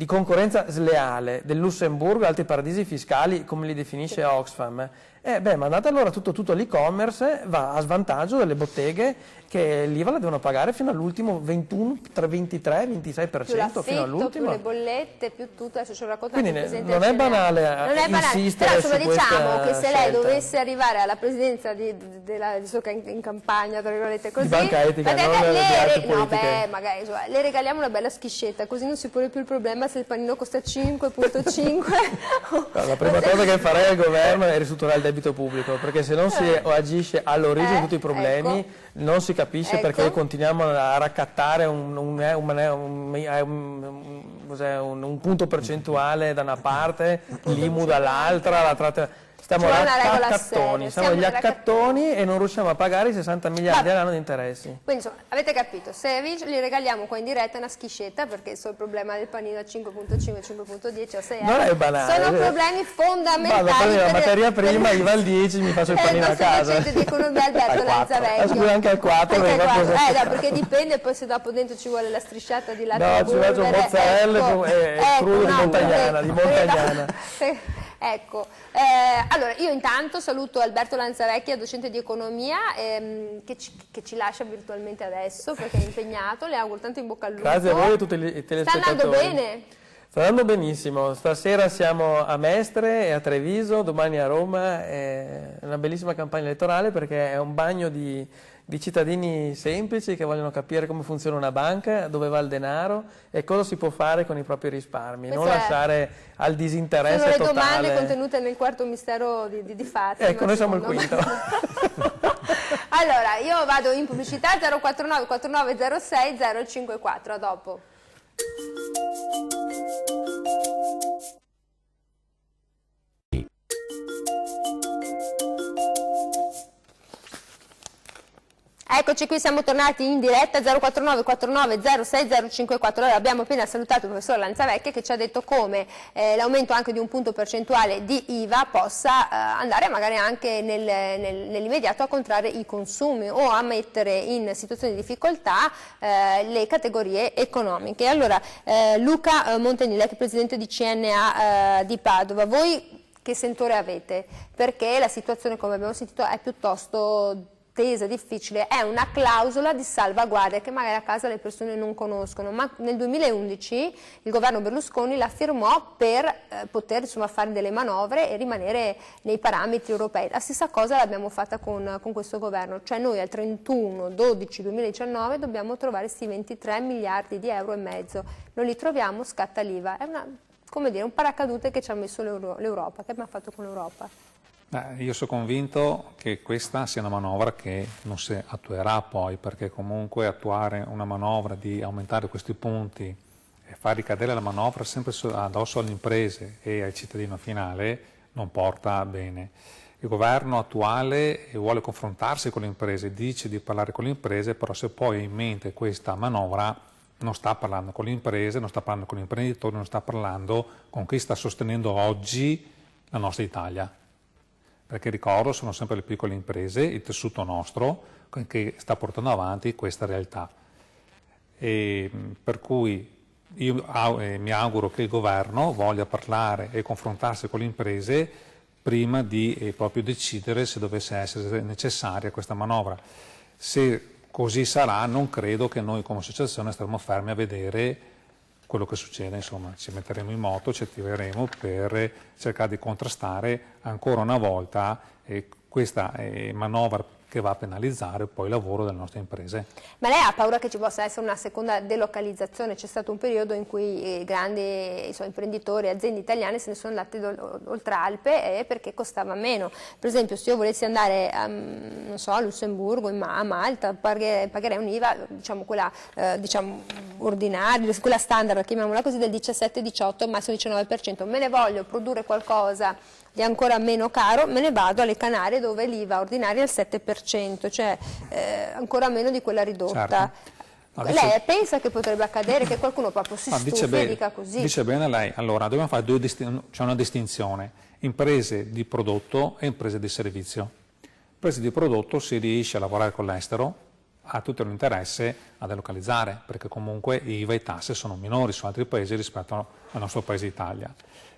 concorrenza sleale del Lussemburgo e altri paradisi fiscali, come li definisce Oxfam, mandate allora tutto l'e-commerce va a svantaggio delle botteghe che l'IVA la devono pagare fino all'ultimo 23-26% fino all'ultimo. Più le bollette, più tutto, adesso ce lo racconto. Quindi non è banale insistere su questa diciamo che se lei scelta. dovesse arrivare alla presidenza in campagna, tra virgolette, così, di banca etica, magari le regaliamo una bella schiscetta, così non si pone più il problema se il panino costa 5,5. La prima cosa che farei al governo è ristrutturare il debito pubblico, perché se non si agisce all'origine di tutti i problemi non si capisce perché continuiamo a raccattare un punto percentuale da una parte, l'IMU dall'altra, stiamo raccattoni, siamo gli accattoni e non riusciamo a pagare i 60 miliardi all'anno di interessi. Quindi insomma, avete capito, se gli regaliamo qua in diretta una schiscetta, perché il problema del panino a 5,5, 5,10 a 6 euro, non è banale, sono problemi fondamentali. Vado a prendere la materia prima, IVA al 10, mi faccio il panino a casa. Il docente di economia Alberto Lanzavecchio. Anche al 4. Perché dipende poi se dopo dentro ci vuole la strisciata di latte. No, ci faccio mozzarella e crudo di Montagnana. Ecco, allora io intanto saluto Alberto Lanzavecchia, docente di economia, che ci lascia virtualmente adesso perché è impegnato, le auguro tanto in bocca al lupo. Grazie a voi e a tutti i telespettatori. Sta andando bene? Sta andando benissimo, stasera siamo a Mestre e a Treviso, domani a Roma, è una bellissima campagna elettorale perché è un bagno di cittadini semplici che vogliono capire come funziona una banca, dove va il denaro e cosa si può fare con i propri risparmi, non lasciare al disinteresse totale. Sono le domande contenute nel quarto mistero di Fatima. Ecco, noi siamo il quinto. Allora, io vado in pubblicità 049 4906 054, a dopo. Eccoci qui, siamo tornati in diretta 049 49 06 054. Allora, abbiamo appena salutato il professor Lanzavecchia che ci ha detto come l'aumento anche di un punto percentuale di IVA possa andare magari anche nell'immediato a contrarre i consumi o a mettere in situazioni di difficoltà le categorie economiche. Allora, Luca Montanile, che è presidente di CNA di Padova, voi che sentore avete? Perché la situazione, come abbiamo sentito, è piuttosto tesa, difficile, è una clausola di salvaguardia che magari a casa le persone non conoscono, ma nel 2011 il governo Berlusconi la firmò per poter fare delle manovre e rimanere nei parametri europei. La stessa cosa l'abbiamo fatta con questo governo, cioè noi al 31/12/2019 dobbiamo trovare questi 23 miliardi di euro e mezzo, non li troviamo, scatta l'IVA, è come dire, un paracadute che ci ha messo l'Europa, che abbiamo fatto con l'Europa. Io sono convinto che questa sia una manovra che non si attuerà poi, perché comunque attuare una manovra di aumentare questi punti e far ricadere la manovra sempre addosso alle imprese e al cittadino finale non porta bene. Il governo attuale vuole confrontarsi con le imprese, dice di parlare con le imprese, però se poi ha in mente questa manovra non sta parlando con le imprese, non sta parlando con gli imprenditori, non sta parlando con chi sta sostenendo oggi la nostra Italia. Perché ricordo, sono sempre le piccole imprese, il tessuto nostro, che sta portando avanti questa realtà. E per cui io mi auguro che il governo voglia parlare e confrontarsi con le imprese prima di proprio decidere se dovesse essere necessaria questa manovra. Se così sarà, non credo che noi come associazione staremo fermi a vedere quello che succede, insomma, ci metteremo in moto, ci attiveremo per cercare di contrastare ancora una volta questa manovra che va a penalizzare poi il lavoro delle nostre imprese. Ma lei ha paura che ci possa essere una seconda delocalizzazione? C'è stato un periodo in cui grandi imprenditori, aziende italiane se ne sono andate oltre Alpe perché costava meno. Per esempio, se io volessi andare non so, a Lussemburgo, a Malta, pagherei un'IVA, diciamo quella ordinaria, quella standard, chiamiamola così, del 17-18, massimo 19%. Me ne voglio produrre qualcosa di ancora meno caro, me ne vado alle Canarie dove l'IVA ordinaria è il 7%, cioè ancora meno di quella ridotta. Certo. No, lei pensa che potrebbe accadere che qualcuno proprio si stufi e dica così? Dice bene lei. Allora, dobbiamo fare c'è una distinzione, imprese di prodotto e imprese di servizio. Imprese di prodotto si riesce a lavorare con l'estero, ha tutto l'interesse a delocalizzare, perché comunque IVA e tasse sono minori su altri paesi rispetto al nostro paese Italia.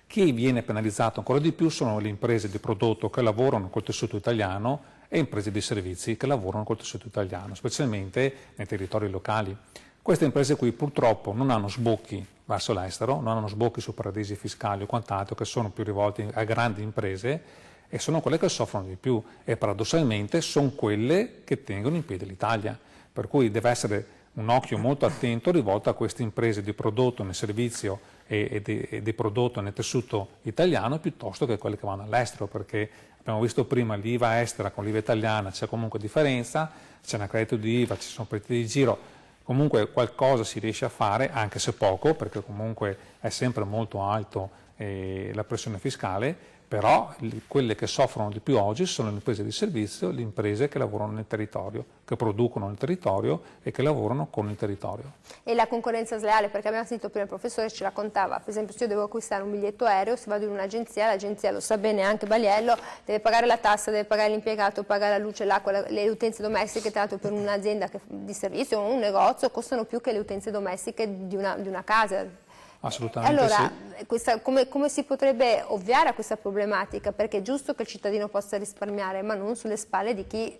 Chi viene penalizzato ancora di più sono le imprese di prodotto che lavorano col tessuto italiano e imprese di servizi che lavorano col tessuto italiano, specialmente nei territori locali. Queste imprese qui purtroppo non hanno sbocchi verso l'estero, non hanno sbocchi su paradisi fiscali o quant'altro, che sono più rivolti a grandi imprese e sono quelle che soffrono di più e paradossalmente sono quelle che tengono in piedi l'Italia. Per cui deve essere un occhio molto attento rivolto a queste imprese di prodotto nel servizio e di prodotto nel tessuto italiano piuttosto che quelle che vanno all'estero, perché abbiamo visto prima l'IVA estera con l'IVA italiana, c'è comunque differenza, c'è un accredito di IVA, ci sono partite di giro, comunque qualcosa si riesce a fare, anche se poco, perché comunque è sempre molto alto la pressione fiscale, però quelle che soffrono di più oggi sono le imprese di servizio, le imprese che lavorano nel territorio, che producono nel territorio e che lavorano con il territorio. E la concorrenza sleale, perché abbiamo sentito prima il professore ci raccontava, per esempio se io devo acquistare un biglietto aereo, se vado in un'agenzia, l'agenzia lo sa bene anche Baliello, deve pagare la tassa, deve pagare l'impiegato, pagare la luce, l'acqua, le utenze domestiche, tra l'altro per un'azienda di servizio o un negozio costano più che le utenze domestiche di una casa. Assolutamente allora, sì. come si potrebbe ovviare a questa problematica? Perché è giusto che il cittadino possa risparmiare, ma non sulle spalle di chi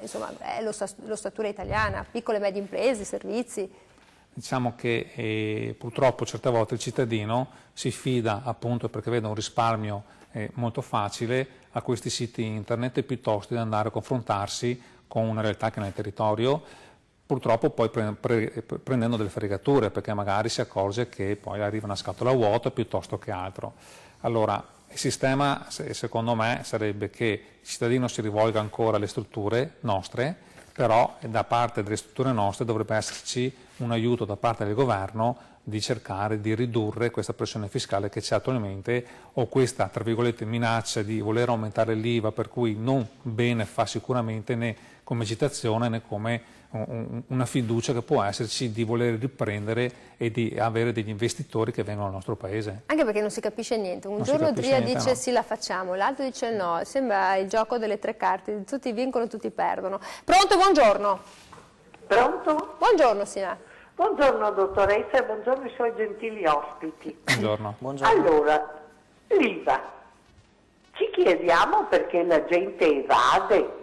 insomma, è l'ossatura italiana, piccole e medie imprese, servizi. Diciamo che purtroppo certe volte il cittadino si fida appunto perché vede un risparmio molto facile a questi siti internet piuttosto di andare a confrontarsi con una realtà che è nel territorio, purtroppo poi prendendo delle fregature perché magari si accorge che poi arriva una scatola vuota piuttosto che altro. Allora Il sistema, secondo me, sarebbe che il cittadino si rivolga ancora alle strutture nostre, però da parte delle strutture nostre dovrebbe esserci un aiuto da parte del governo di cercare di ridurre questa pressione fiscale che c'è attualmente, o questa, tra virgolette, minaccia di voler aumentare l'IVA, per cui non bene fa sicuramente né come agitazione né come una fiducia che può esserci di voler riprendere e di avere degli investitori che vengono al nostro paese. Anche perché non si capisce niente. Un giorno Tria dice sì, la facciamo, l'altro dice no. Sembra il gioco delle tre carte, tutti vincono, tutti perdono. Pronto, buongiorno. Pronto? Buongiorno, Sina. Buongiorno dottoressa e buongiorno ai suoi gentili ospiti. Buongiorno. Allora, l'IVA. Ci chiediamo perché la gente evade.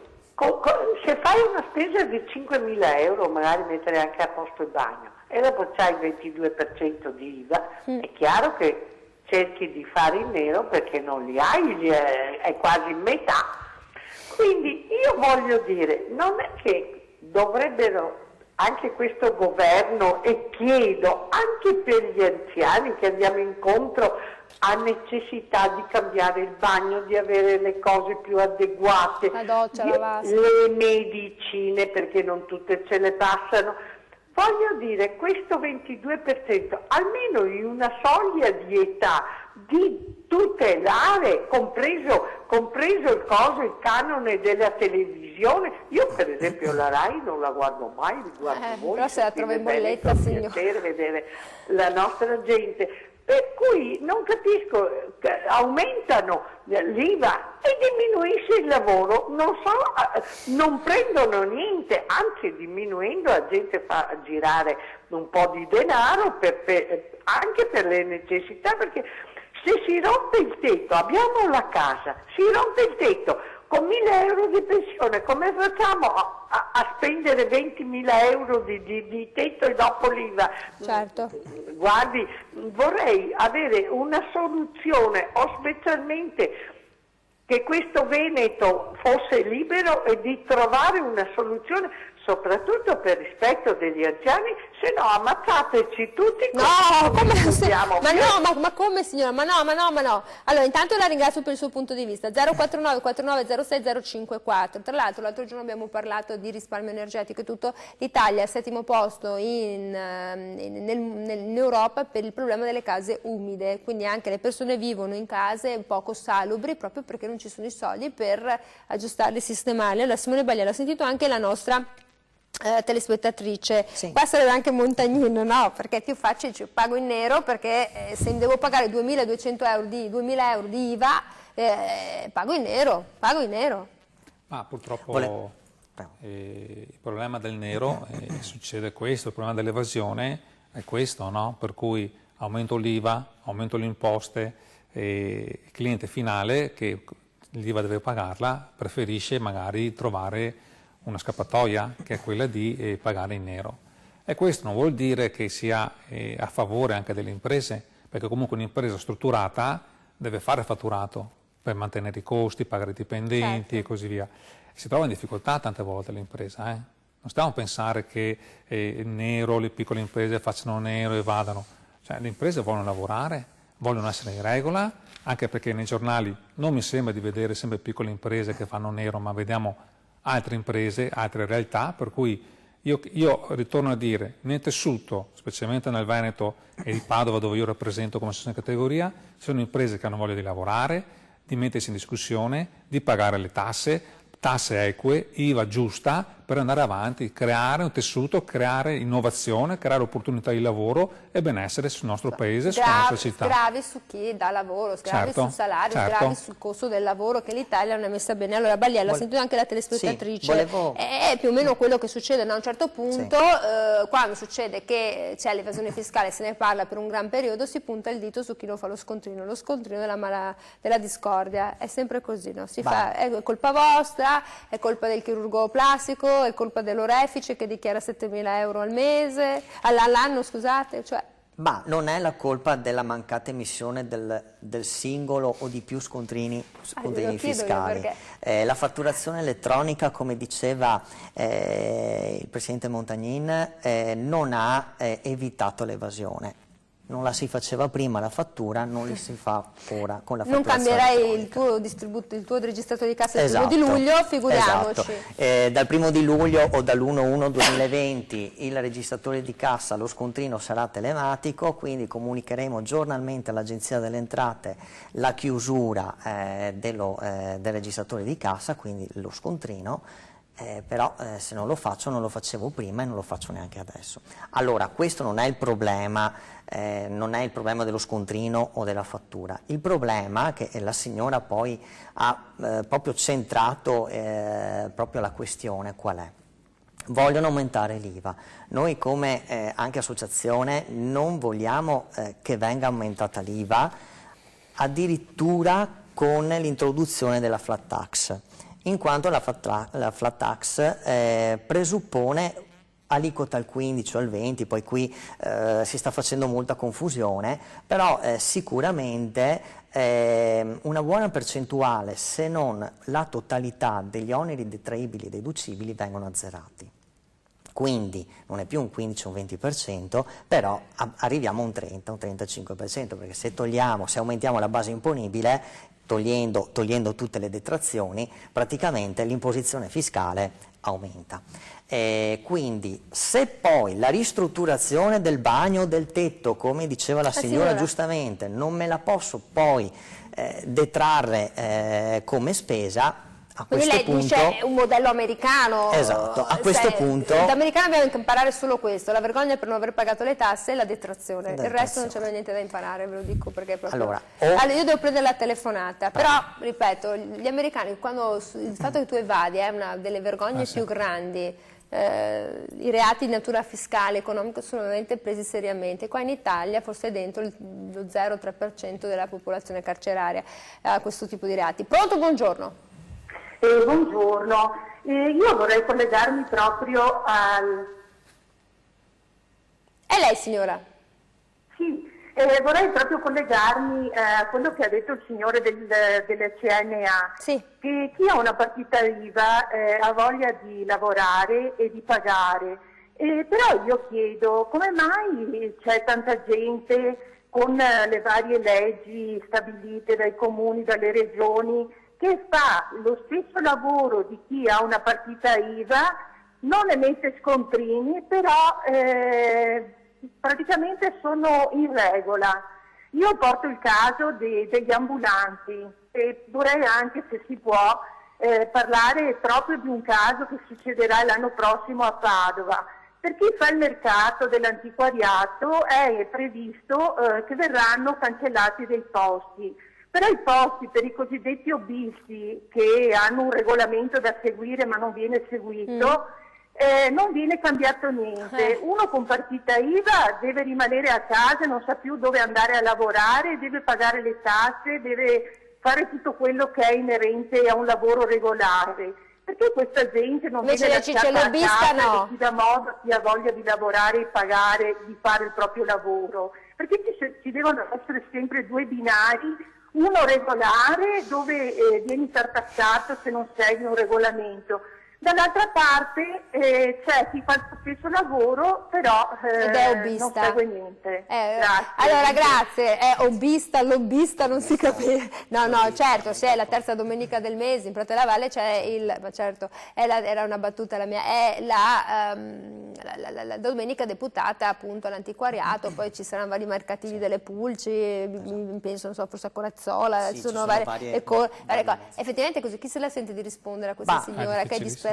Se fai una spesa di 5.000 euro, magari mettere anche a posto il bagno, e dopo c'hai il 22% di IVA, è chiaro che cerchi di fare in nero perché non li hai, è quasi in metà. Quindi io voglio dire, non è che dovrebbero anche questo governo, e chiedo anche per gli anziani che andiamo incontro a necessità di cambiare il bagno, di avere le cose più adeguate, la doccia, la vasca, le medicine, perché non tutte ce le passano. Voglio dire, questo 22%, almeno in una soglia di età, di tutelare, compreso il canone della televisione. Io per esempio la RAI non la guardo mai, li guardo voi. Però se la trova in bolletta, signor. Per vedere la nostra gente. Per cui non capisco, aumentano l'IVA e diminuisce il lavoro, non prendono niente, anzi diminuendo la gente fa girare un po' di denaro anche per le necessità, perché se si rompe il tetto, abbiamo la casa, si rompe il tetto, con 1.000 euro di pensione come facciamo a spendere 20.000 euro di tetto e dopo l'IVA? Certo. Guardi, vorrei avere una soluzione, o specialmente che questo Veneto fosse libero, e di trovare una soluzione soprattutto per rispetto degli anziani, se no ammazzateci tutti. No, ma come signora? Ma no. Allora, intanto la ringrazio per il suo punto di vista. 049 4906 054. Tra l'altro, l'altro giorno abbiamo parlato di risparmio energetico e tutto. L'Italia è al 7° posto in Europa per il problema delle case umide, quindi anche le persone vivono in case poco salubri proprio perché non ci sono i soldi per aggiustarli e sistemarli. Allora, Simone Bagliella, ho sentito anche la nostra telespettatrice, sì. Qua sarebbe anche Montagnino, no? Perché più facile, pago in nero, perché se devo pagare 2.200 euro di 2.000 euro di IVA, pago in nero. Ma purtroppo il problema del nero succede questo, il problema dell'evasione è questo, no? Per cui aumento l'IVA, aumento le imposte, il cliente finale che l'IVA deve pagarla preferisce magari trovare una scappatoia, che è quella di pagare in nero. E questo non vuol dire che sia a favore anche delle imprese, perché comunque un'impresa strutturata deve fare fatturato per mantenere i costi, pagare i dipendenti, certo, e così via. Si trova in difficoltà tante volte l'impresa. Non stiamo a pensare che nero, le piccole imprese facciano nero e vadano. Cioè, le imprese vogliono lavorare, vogliono essere in regola, anche perché nei giornali non mi sembra di vedere sempre piccole imprese che fanno nero, ma vediamo altre imprese, altre realtà, per cui io ritorno a dire, nel tessuto, specialmente nel Veneto e di Padova, dove io rappresento come associazione categoria, sono imprese che hanno voglia di lavorare, di mettersi in discussione, di pagare le tasse eque, IVA giusta, per andare avanti, creare un tessuto, creare innovazione, creare opportunità di lavoro e benessere sul nostro paese, sulla nostra città. Sgravi su chi dà lavoro, sgravi sul salario, certo, sgravi sul costo del lavoro, che l'Italia non è messa bene. Allora, Bagliella, ho sentito anche la telespettatrice, è più o meno quello che succede da un certo punto, quando succede che c'è l'evasione fiscale, se ne parla per un gran periodo, si punta il dito su chi lo fa lo scontrino della discordia, è sempre così, no? È colpa vostra, è colpa del chirurgo plastico, è colpa dell'orefice che dichiara 7.000 euro all'anno, scusate, cioè. Ma non è la colpa della mancata emissione del singolo o di più scontrini fiscali. La fatturazione elettronica, come diceva il Presidente Montagnin, non ha evitato l'evasione. non la si faceva prima la fattura, non li si fa ora con la Non fatturazione cambierai elettronica. il tuo registratore di cassa il Esatto, 1 di luglio, figuriamoci. esatto. Dal 1 di luglio o dall'1/1/2020 il registratore di cassa, lo scontrino sarà telematico, quindi comunicheremo giornalmente all'Agenzia delle Entrate la chiusura del registratore di cassa, quindi lo scontrino. Però se non lo faccio non lo facevo prima e non lo faccio neanche adesso. Allora questo non è il problema, dello scontrino o della fattura. Il problema che la signora poi ha proprio centrato proprio la questione qual è? Vogliono aumentare l'IVA. Noi come anche associazione non vogliamo che venga aumentata l'IVA, addirittura con l'introduzione della flat tax, in quanto la flat tax presuppone aliquota al 15 o al 20, poi qui si sta facendo molta confusione, però sicuramente una buona percentuale, se non la totalità degli oneri detraibili e deducibili vengono azzerati. Quindi non è più un 15 o un 20%, però arriviamo a un 30, un 35%, perché se aumentiamo la base imponibile, togliendo tutte le detrazioni, praticamente l'imposizione fiscale aumenta. Quindi se poi la ristrutturazione del bagno o del tetto, come diceva la signora giustamente, non me la posso poi detrarre come spesa, a Quindi questo lei punto, dice è un modello americano. Esatto, a questo punto... Da americani abbiamo che imparare solo questo, la vergogna per non aver pagato le tasse e la detrazione. Il resto non c'è niente da imparare, ve lo dico perché proprio... Allora, io devo prendere la telefonata, però, ripeto, gli americani, quando il fatto che tu evadi è una delle vergogne più grandi, i reati di natura fiscale, economica sono veramente presi seriamente. Qua in Italia forse è dentro lo 0,3% della popolazione carceraria a questo tipo di reati. Pronto, buongiorno. Buongiorno, io vorrei collegarmi proprio al... È lei signora? Sì, vorrei proprio collegarmi a quello che ha detto il signore del CNA, sì. Che chi ha una partita IVA ha voglia di lavorare e di pagare, però io chiedo come mai c'è tanta gente con le varie leggi stabilite dai comuni, dalle regioni, che fa lo stesso lavoro di chi ha una partita IVA, non emette scontrini, però praticamente sono in regola. Io porto il caso degli ambulanti e vorrei anche, se si può, parlare proprio di un caso che succederà l'anno prossimo a Padova. Per chi fa il mercato dell'antiquariato è previsto che verranno cancellati dei posti. Però i posti per i cosiddetti hobbisti, che hanno un regolamento da seguire ma non viene seguito, non viene cambiato niente. Uno con partita IVA deve rimanere a casa, non sa più dove andare a lavorare, deve pagare le tasse, deve fare tutto quello che è inerente a un lavoro regolare. Perché questa gente non viene lasciata a casa e chi dà modo, chi ha voglia di lavorare e pagare, di fare il proprio lavoro? Perché ci devono essere sempre due binari, uno regolare dove vieni tartassato se non segui un regolamento, dall'altra parte c'è chi fa il suo stesso lavoro però non segue niente. Allora grazie, hobbista, lobbista non si capisce. No, certo, se è la terza domenica del mese in Prato della Valle c'è ma certo, era una battuta la mia, è la domenica deputata appunto all'antiquariato, poi ci saranno vari mercatini delle pulci, penso, non so, forse a Corazzola, ci sono varie cose. Effettivamente così, chi se la sente di rispondere a questa signora che è disperata?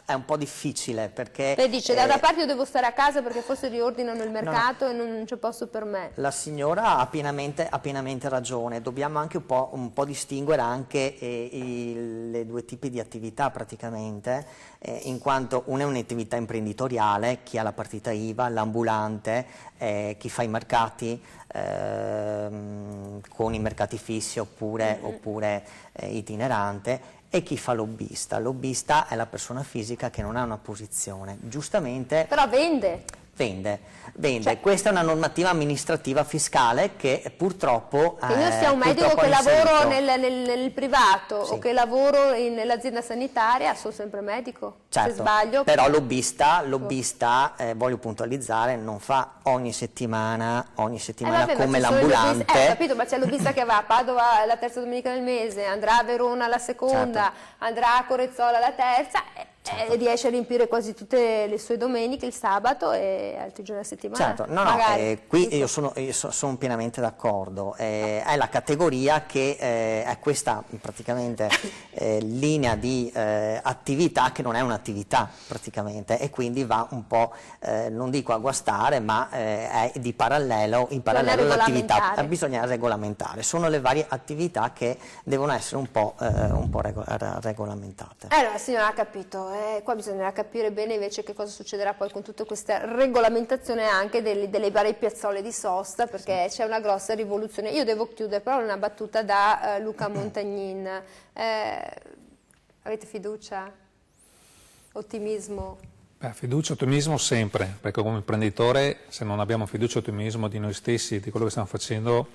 È un po' difficile perché... Lei dice, da una parte io devo stare a casa perché forse riordinano il mercato e non c'è posto per me. La signora ha pienamente ragione, dobbiamo anche un po' distinguere anche le due tipi di attività praticamente, in quanto una è un'attività imprenditoriale, chi ha la partita IVA, l'ambulante, chi fa i mercati, con i mercati fissi oppure itinerante, e chi fa lobbista. Lobbista è la persona fisica che non ha una posizione, giustamente... Però vende Vende. Questa è una normativa amministrativa fiscale che purtroppo che io sia un medico che lavoro nel privato sì. o che lavoro nell'azienda sanitaria, sono sempre medico. Certo, se sbaglio. però lobbista voglio puntualizzare, non fa ogni settimana vabbè, come l'ambulante. Capito, ma c'è il lobbista che va a Padova la terza domenica del mese, andrà a Verona la seconda, certo. andrà a Corezzola la terza, certo. e riesce a riempire quasi tutte le sue domeniche, il sabato e altri giorni a settimana. Certo, qui io sono pienamente d'accordo, è la categoria che è questa praticamente linea di attività che non è un'attività praticamente, e quindi va un po', non dico a guastare, ma è di parallelo, in parallelo all'attività, bisogna regolamentare, sono le varie attività che devono essere un po' regolamentate. Allora, signora, ha capito. Qua bisognerà capire bene invece che cosa succederà poi con tutta questa regolamentazione anche delle varie piazzole di sosta, perché c'è una grossa rivoluzione. Io devo chiudere però una battuta da Luca Montagnin. Avete fiducia? Ottimismo? Fiducia, ottimismo sempre, perché come imprenditore, se non abbiamo fiducia e ottimismo di noi stessi, di quello che stiamo facendo,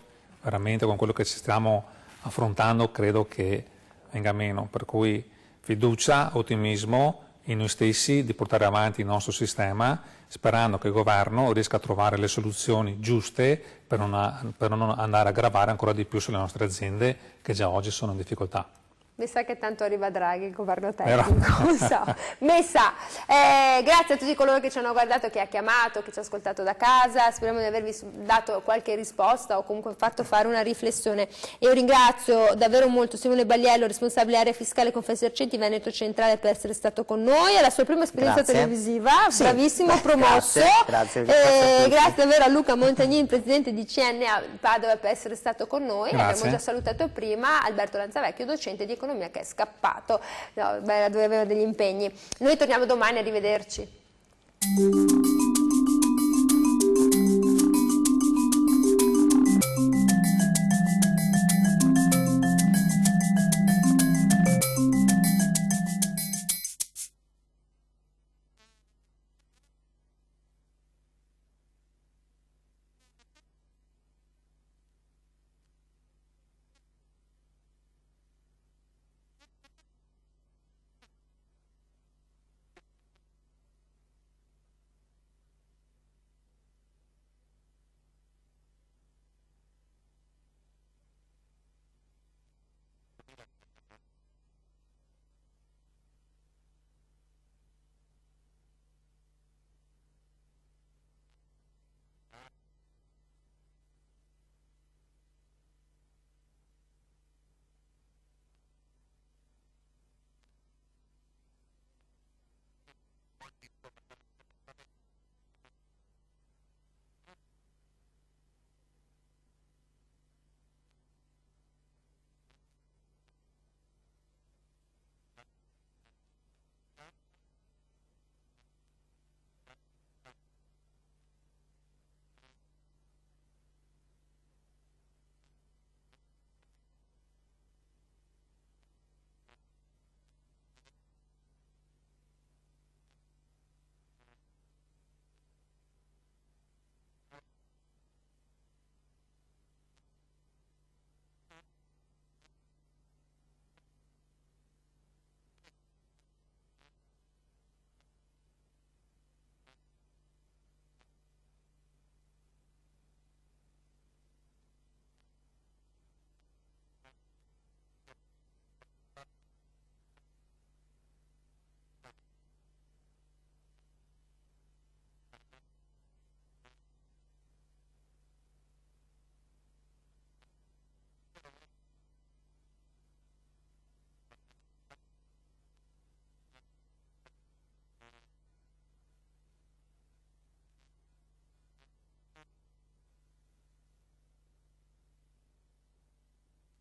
veramente con quello che ci stiamo affrontando, credo che venga meno. Per cui fiducia, ottimismo in noi stessi, di portare avanti il nostro sistema, sperando che il governo riesca a trovare le soluzioni giuste per non andare a gravare ancora di più sulle nostre aziende che già oggi sono in difficoltà. Mi sa che tanto arriva Draghi, il governo tecnico, non so. Messa, grazie a tutti coloro che ci hanno guardato, che ha chiamato, che ci ha ascoltato da casa, speriamo di avervi dato qualche risposta o comunque fatto fare una riflessione. Io ringrazio davvero molto Simone Bagliello, responsabile area fiscale Confesercenti Veneto Centrale, per essere stato con noi, è la sua prima esperienza televisiva, sì, bravissimo, promosso. Grazie davvero a Luca Montagnin, presidente di CNA Padova, per essere stato con noi. Abbiamo già salutato prima Alberto Lanzavecchio, docente di economia, che è scappato, dove aveva degli impegni. Noi torniamo domani, arrivederci.